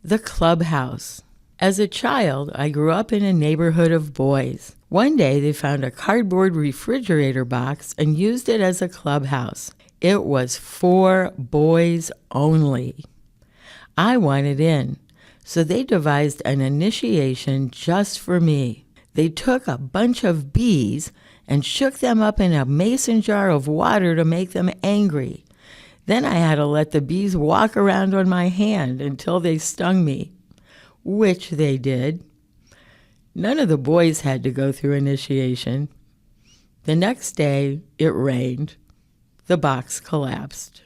The Clubhouse. As a child, I grew up in a neighborhood of boys. One day, they found a cardboard refrigerator box and used it as a clubhouse. It was for boys only. I wanted in, so they devised an initiation just for me. They took a bunch of bees and shook them up in a mason jar of water to make them angry. Then I had to let the bees walk around on my hand until they stung me, which they did. None of the boys had to go through initiation. The next day, it rained. The box collapsed.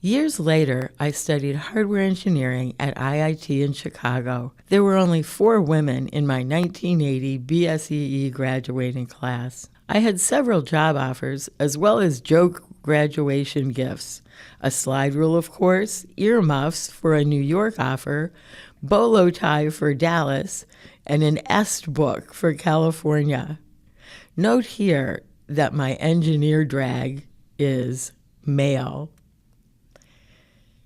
Years later, I studied hardware engineering at IIT in Chicago. There were only 4 women in my 1980 BSEE graduating class. I had several job offers, as well as joke graduation gifts. A slide rule, of course, earmuffs for a New York offer, bolo tie for Dallas, and an Est book for California. Note here that my engineer drag is male.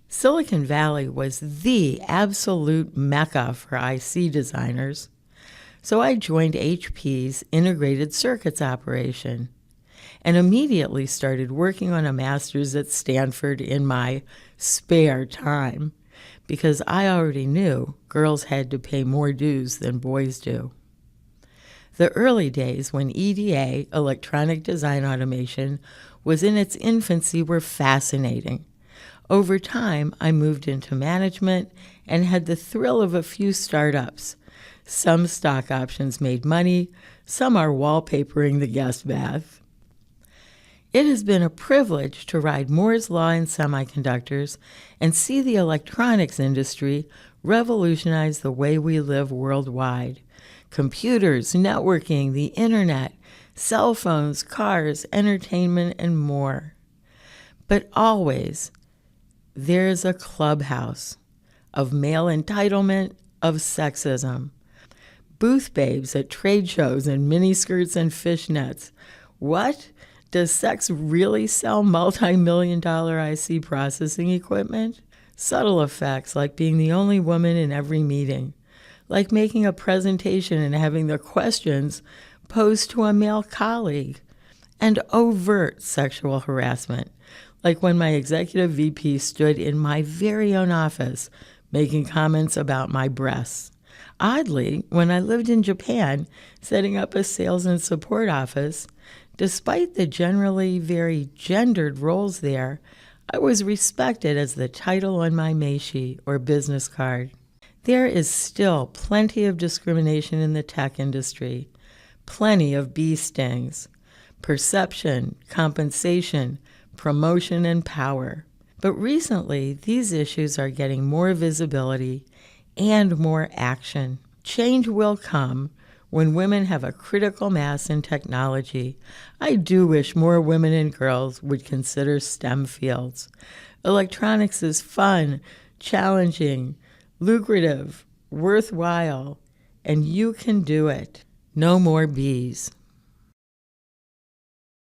Silicon Valley was the absolute mecca for IC designers, so I joined HP's integrated circuits operation and immediately started working on a master's at Stanford in my spare time because I already knew girls had to pay more dues than boys do. The early days when EDA, electronic design automation, was in its infancy were fascinating. Over time, I moved into management and had the thrill of a few startups. Some stock options made money, some are wallpapering the guest bath. It has been a privilege to ride Moore's Law in semiconductors and see the electronics industry revolutionize the way we live worldwide. Computers, networking, the internet, cell phones, cars, entertainment, and more. But always, there's a clubhouse of male entitlement, of sexism. Booth babes at trade shows in miniskirts and fishnets. What? Does sex really sell multi-million-dollar IC processing equipment? Subtle effects like being the only woman in every meeting, like making a presentation and having the questions posed to a male colleague, and overt sexual harassment, like when my executive VP stood in my very own office making comments about my breasts. Oddly, when I lived in Japan, setting up a sales and support office, despite the generally very gendered roles there, I was respected as the title on my meishi or business card. There is still plenty of discrimination in the tech industry, plenty of bee stings, perception, compensation, promotion, and power. But recently, these issues are getting more visibility and more action. Change will come when women have a critical mass in technology. I do wish more women and girls would consider STEM fields. Electronics is fun, challenging, lucrative, worthwhile, and you can do it. No more bees.